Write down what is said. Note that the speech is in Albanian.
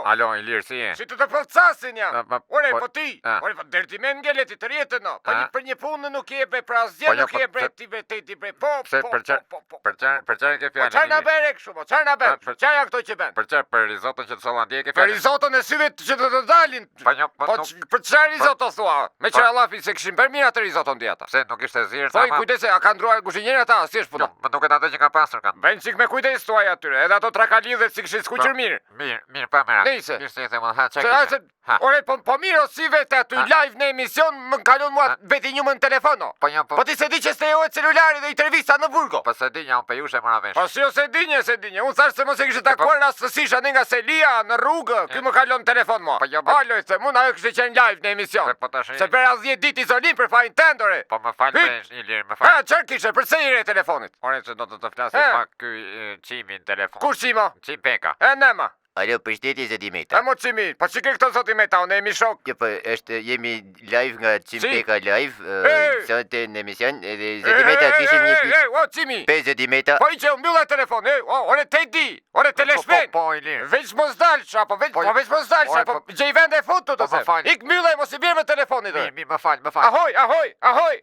Alo, Ilir, si je? Si të përcasin jam. Ore, po ti. Ah. Ore, po deri ti me ngelet të rjetën no. Për një punë nuk je bre, për asgjë nuk je bre, ti vërtet bre. Po. Për çfarë ke fjalën? Çfarë na bere kështu, po? Çfarë na bën? Çfarë janë këto që bën? Për risotën që të solla ndje ke Për fjalën? risotën e syve që të dalin. Po për çfarë risotto thua? Me çfarë llafi se kishin bërë mirë atë risotton di ata. Pse nuk ishte zirë? Thoj kujdes, a kanë ndruar kuzhinierë ata, si është puna? Po duket ato që ka pasur kanë. Bën sik me kujdes tuaj atyre, edhe ato trakalidhet si kishin skuqur mirë. Mirë, pa mëra. Nice. Mirë se them, ha çka. Ore, po mirë o si vetë aty live në emision më kalon mua veti një më në telefono. Po ti se di që stejohet celulari dhe intervista në burgo. Po se di unë pejush e mora vesh. Po si o se dinje. Unë thash se mos e kishte takuar rastësisht anë nga Selia në rrugë. Ky më kalon në telefon mua. Alo, se mund ajo kishte qenë live në emision. Se për as 10 ditë izolim për fajin tendore. Po më fal vesh, Ilir, më fal. Çfarë kishe? Pse i re telefonit? Ore se do të flasë pak ky Çimi në telefon. Kush Çimo? Çim Peka. E nema. Alo, përshëndetje zoti Meta. E mo Çimi, po çike këto zoti Meta, unë jemi shok. Jo, po jemi live nga Cimpeka live, sot në emision, edhe zoti Meta kishim një pyetje. O Çimi. Pe zoti Meta. Po i që mbyll telefon, ore te di, ore teleshpen. Po Ilir. Veç mos dalsh, apo veç mos dalsh, apo gjej vende foto të them. Ik mbyllej mos i bjer me telefonin. Mirë, më fal. Ahoj.